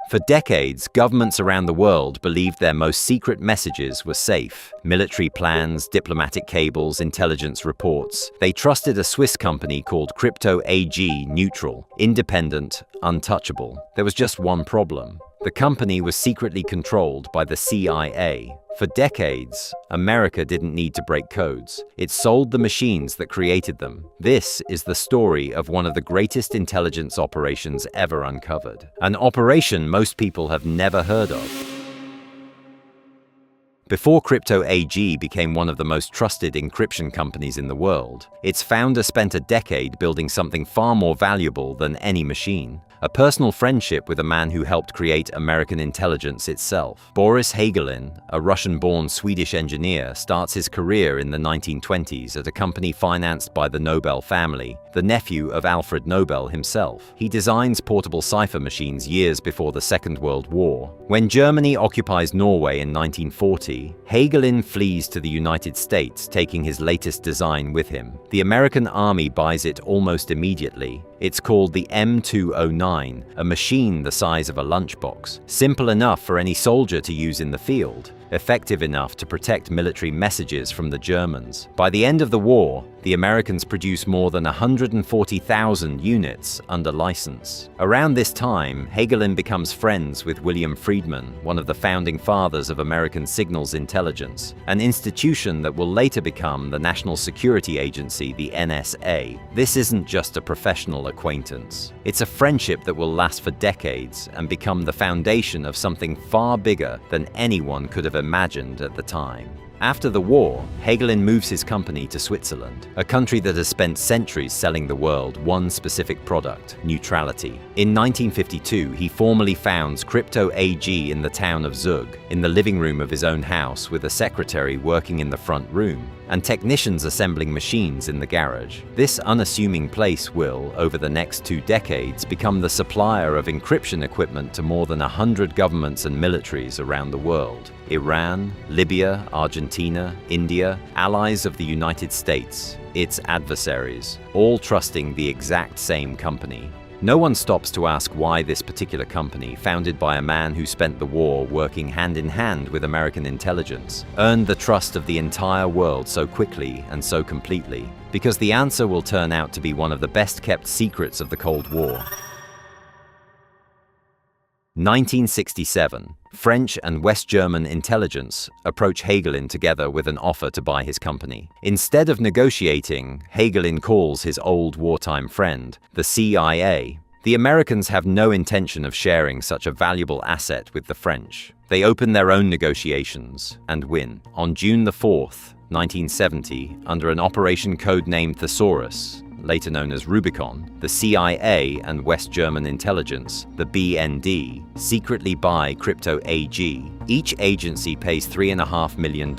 For decades, governments around the world believed their most secret messages were safe. Military plans, diplomatic cables, intelligence reports. They trusted a Swiss company called Crypto AG, neutral, independent, untouchable. There was just one problem. The company was secretly controlled by the CIA. For decades, America didn't need to break codes. It sold the machines that created them. This is the story of one of the greatest intelligence operations ever uncovered. An operation most people have never heard of. Before Crypto AG became one of the most trusted encryption companies in the world, its founder spent a decade building something far more valuable than any machine. A personal friendship with a man who helped create American intelligence itself. Boris Hagelin, a Russian-born Swedish engineer, starts his career in the 1920s at a company financed by the Nobel family, the nephew of Alfred Nobel himself. He designs portable cipher machines years before the Second World War. When Germany occupies Norway in 1940, Hagelin flees to the United States, taking his latest design with him. The American army buys it almost immediately. It's called the M209, a machine the size of a lunchbox. Simple enough for any soldier to use in the field, effective enough to protect military messages from the Germans. By the end of the war, the Americans produce more than 140,000 units under license. Around this time, Hagelin becomes friends with William Friedman, one of the founding fathers of American signals intelligence, an institution that will later become the National Security Agency, the NSA. This isn't just a professional acquaintance. It's a friendship that will last for decades and become the foundation of something far bigger than anyone could have imagined at the time. After the war, Hagelin moves his company to Switzerland, a country that has spent centuries selling the world one specific product: neutrality. In 1952, he formally founds Crypto AG in the town of Zug, in the living room of his own house, with a secretary working in the front room and technicians assembling machines in the garage. This unassuming place will, over the next 2 decades, become the supplier of encryption equipment to more than 100 governments and militaries around the world. Iran, Libya, Argentina, India, allies of the United States, its adversaries, all trusting the exact same company. No one stops to ask why this particular company, founded by a man who spent the war working hand in hand with American intelligence, earned the trust of the entire world so quickly and so completely. Because the answer will turn out to be one of the best-kept secrets of the Cold War. 1967. French and West German intelligence approach Hagelin together with an offer to buy his company. Instead of negotiating, Hagelin calls his old wartime friend, the CIA. The Americans have no intention of sharing such a valuable asset with the French. They open their own negotiations and win. On June 4th, 1970, under an operation codenamed Thesaurus, later known as Rubicon, the CIA and West German intelligence, the BND, secretly buy Crypto AG. Each agency pays $3.5 million.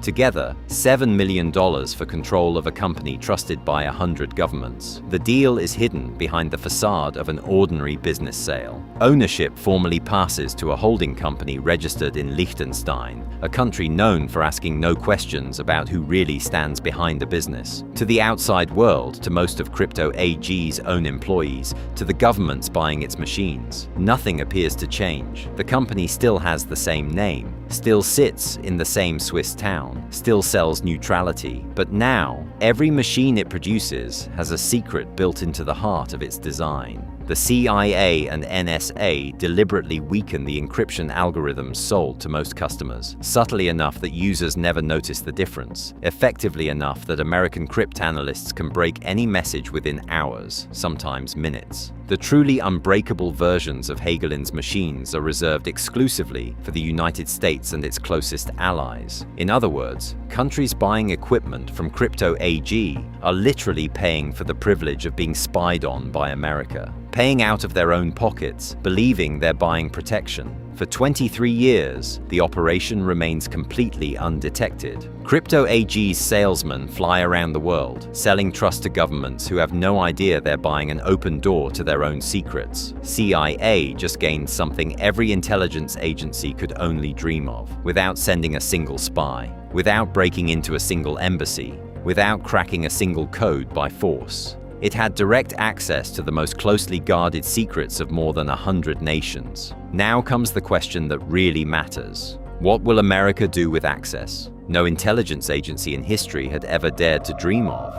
Together, $7 million for control of a company trusted by 100 governments. The deal is hidden behind the facade of an ordinary business sale. Ownership formally passes to a holding company registered in Liechtenstein, a country known for asking no questions about who really stands behind a business. To the outside world, to most of Crypto AG's own employees, to the governments buying its machines, nothing appears to change. The company still has the same name, still sits in the same Swiss town, still sells neutrality, but now every machine it produces has a secret built into the heart of its design. The CIA and NSA deliberately weaken the encryption algorithms sold to most customers, subtly enough that users never notice the difference, effectively enough that American cryptanalysts can break any message within hours, sometimes minutes. The truly unbreakable versions of Hagelin's machines are reserved exclusively for the United States and its closest allies. In other words, countries buying equipment from Crypto AG are literally paying for the privilege of being spied on by America, paying out of their own pockets, believing they're buying protection. For 23 years, the operation remains completely undetected. Crypto AG's salesmen fly around the world, selling trust to governments who have no idea they're buying an open door to their own secrets. CIA just gained something every intelligence agency could only dream of, without sending a single spy, without breaking into a single embassy, without cracking a single code by force. It had direct access to the most closely guarded secrets of more than 100 nations. Now comes the question that really matters. What will America do with access no intelligence agency in history had ever dared to dream of?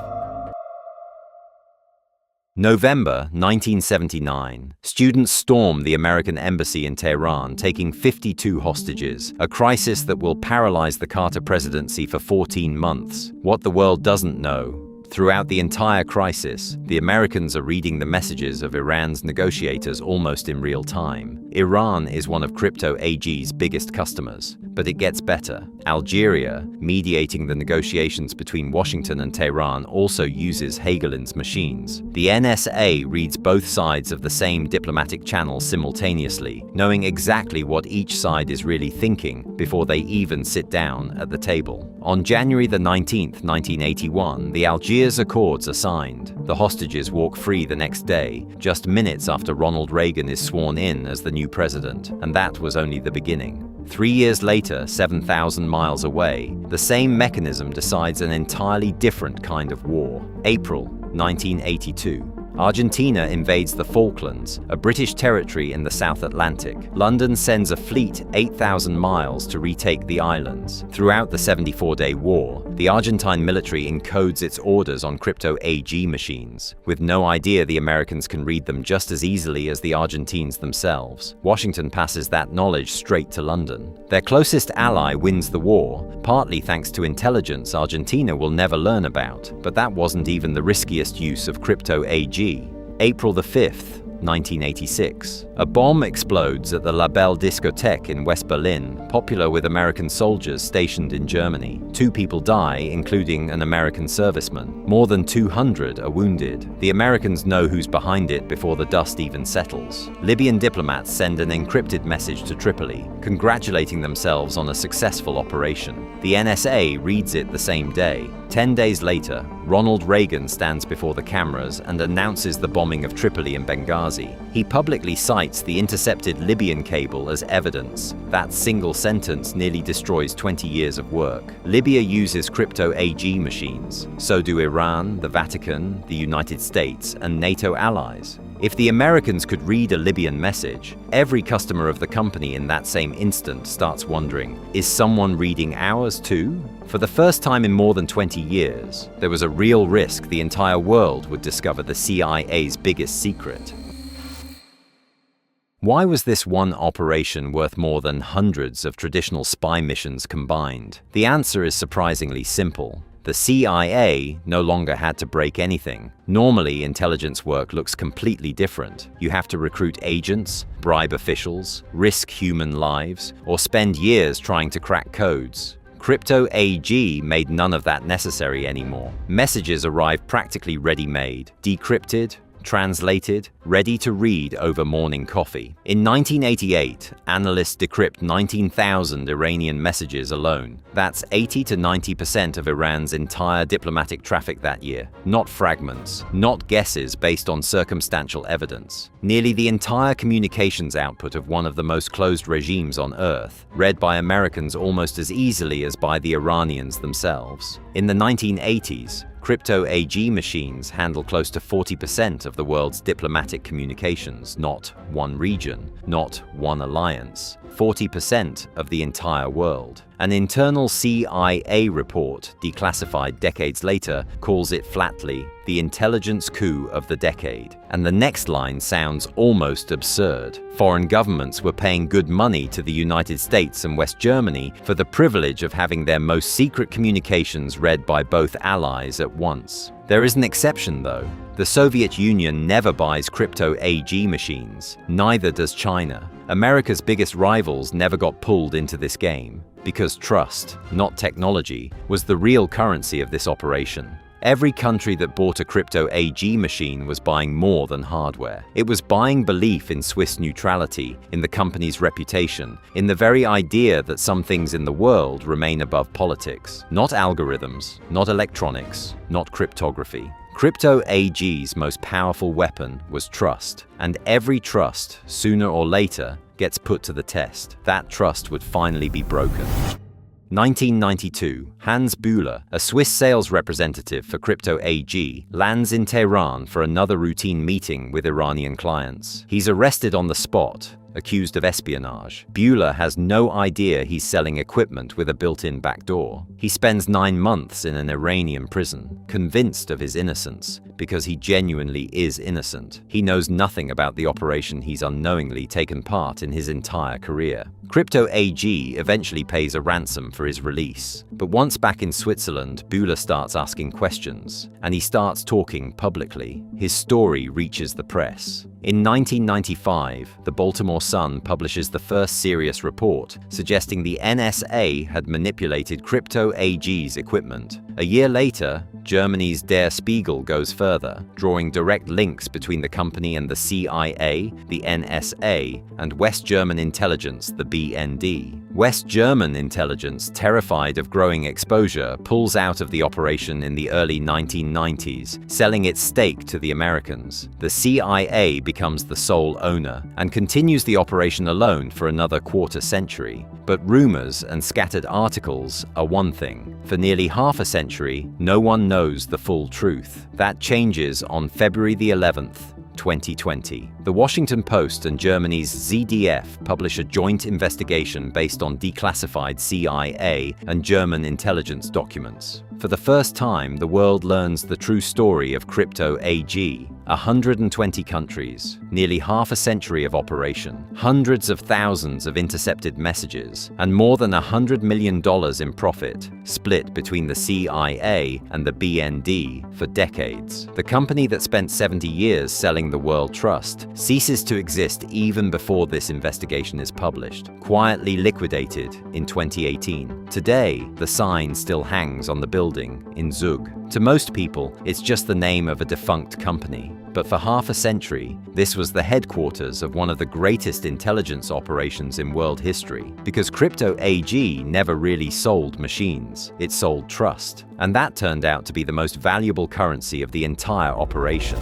November 1979. Students storm the American embassy in Tehran, taking 52 hostages, a crisis that will paralyze the Carter presidency for 14 months. What the world doesn't know: throughout the entire crisis, the Americans are reading the messages of Iran's negotiators almost in real time. Iran is one of Crypto AG's biggest customers, but it gets better. Algeria, mediating the negotiations between Washington and Tehran, also uses Hagelin's machines. The NSA reads both sides of the same diplomatic channel simultaneously, knowing exactly what each side is really thinking before they even sit down at the table. On January the 19th, 1981, the Algiers Accords are signed. The hostages walk free the next day, just minutes after Ronald Reagan is sworn in as the new president, and that was only the beginning. 3 years later, 7,000 miles away, the same mechanism decides an entirely different kind of war. April 1982. Argentina invades the Falklands, a British territory in the South Atlantic. London sends a fleet 8,000 miles to retake the islands. Throughout the 74-day war, the Argentine military encodes its orders on Crypto AG machines, with no idea the Americans can read them just as easily as the Argentines themselves. Washington passes that knowledge straight to London. Their closest ally wins the war, partly thanks to intelligence Argentina will never learn about, but that wasn't even the riskiest use of Crypto AG. April the 5th, 1986. A bomb explodes at the La Belle discotheque in West Berlin, popular with American soldiers stationed in Germany. 2 people die, including an American serviceman. More than 200 are wounded. The Americans know who's behind it before the dust even settles. Libyan diplomats send an encrypted message to Tripoli, congratulating themselves on a successful operation. The NSA reads it the same day. 10 days later, Ronald Reagan stands before the cameras and announces the bombing of Tripoli and Benghazi. He publicly cites the intercepted Libyan cable as evidence. That single sentence nearly destroys 20 years of work. Libya uses Crypto AG machines. So do Iran, the Vatican, the United States, and NATO allies. If the Americans could read a Libyan message, every customer of the company in that same instant starts wondering, is someone reading ours too? For the first time in more than 20 years, there was a real risk the entire world would discover the CIA's biggest secret. Why was this one operation worth more than hundreds of traditional spy missions combined? The answer is surprisingly simple. The CIA no longer had to break anything. Normally, intelligence work looks completely different. You have to recruit agents, bribe officials, risk human lives, or spend years trying to crack codes. Crypto AG made none of that necessary anymore. Messages arrived practically ready-made, decrypted, translated, ready to read over morning coffee. In 1988, analysts decrypt 19,000 Iranian messages alone. That's 80 to 90% of Iran's entire diplomatic traffic that year. Not fragments, not guesses based on circumstantial evidence. Nearly the entire communications output of one of the most closed regimes on Earth, read by Americans almost as easily as by the Iranians themselves. In the 1980s, Crypto AG machines handle close to 40% of the world's diplomatic communications, not one region, not one alliance, 40% of the entire world. An internal CIA report, declassified decades later, calls it flatly the intelligence coup of the decade. And the next line sounds almost absurd. Foreign governments were paying good money to the United States and West Germany for the privilege of having their most secret communications read by both allies at once. There is an exception, though. The Soviet Union never buys Crypto AG machines. Neither does China. America's biggest rivals never got pulled into this game, because trust, not technology, was the real currency of this operation. Every country that bought a Crypto AG machine was buying more than hardware. It was buying belief in Swiss neutrality, in the company's reputation, in the very idea that some things in the world remain above politics. Not algorithms, not electronics, not cryptography. Crypto AG's most powerful weapon was trust, and every trust, sooner or later, gets put to the test. That trust would finally be broken. 1992, Hans Bühler, a Swiss sales representative for Crypto AG, lands in Tehran for another routine meeting with Iranian clients. He's arrested on the spot, accused of espionage. Bühler has no idea he's selling equipment with a built-in backdoor. He spends 9 months in an Iranian prison, convinced of his innocence, because he genuinely is innocent. He knows nothing about the operation he's unknowingly taken part in his entire career. Crypto AG eventually pays a ransom for his release. But once back in Switzerland, Bühler starts asking questions, and he starts talking publicly. His story reaches the press. In 1995, the Baltimore Sun publishes the first serious report, suggesting the NSA had manipulated Crypto AG's equipment. A year later, Germany's Der Spiegel goes further, drawing direct links between the company and the CIA, the NSA, and West German intelligence, the BND. West German intelligence, terrified of growing exposure, pulls out of the operation in the early 1990s, selling its stake to the Americans. The CIA becomes the sole owner and continues the operation alone for another quarter century. But rumors and scattered articles are one thing. For nearly half a century, no one knows the full truth. That changes on February the 11th, 2020. The Washington Post and Germany's ZDF publish a joint investigation based on declassified CIA and German intelligence documents. For the first time, the world learns the true story of Crypto AG. 120 countries, nearly half a century of operation, hundreds of thousands of intercepted messages, and more than $100 million in profit, split between the CIA and the BND for decades. The company that spent 70 years selling the world trust ceases to exist even before this investigation is published, quietly liquidated in 2018. Today, the sign still hangs on the building in Zug. To most people, it's just the name of a defunct company. But for half a century, this was the headquarters of one of the greatest intelligence operations in world history. Because Crypto AG never really sold machines, it sold trust. And that turned out to be the most valuable currency of the entire operation.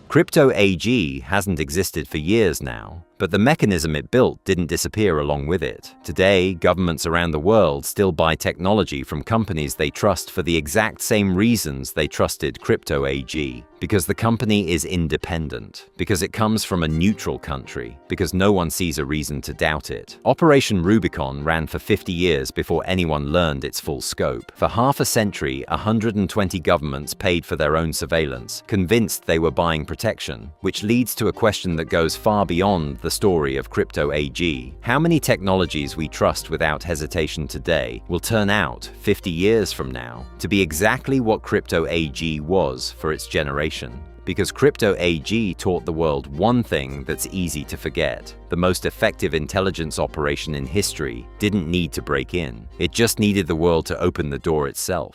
Crypto AG hasn't existed for years now, but the mechanism it built didn't disappear along with it. Today, governments around the world still buy technology from companies they trust for the exact same reasons they trusted Crypto AG. Because the company is independent, because it comes from a neutral country, because no one sees a reason to doubt it. Operation Rubicon ran for 50 years before anyone learned its full scope. For half a century, 120 governments paid for their own surveillance, convinced they were buying protection, which leads to a question that goes far beyond the story of Crypto AG. How many technologies we trust without hesitation today will turn out, 50 years from now, to be exactly what Crypto AG was for its generation? Because Crypto AG taught the world one thing that's easy to forget. The most effective intelligence operation in history didn't need to break in. It just needed the world to open the door itself.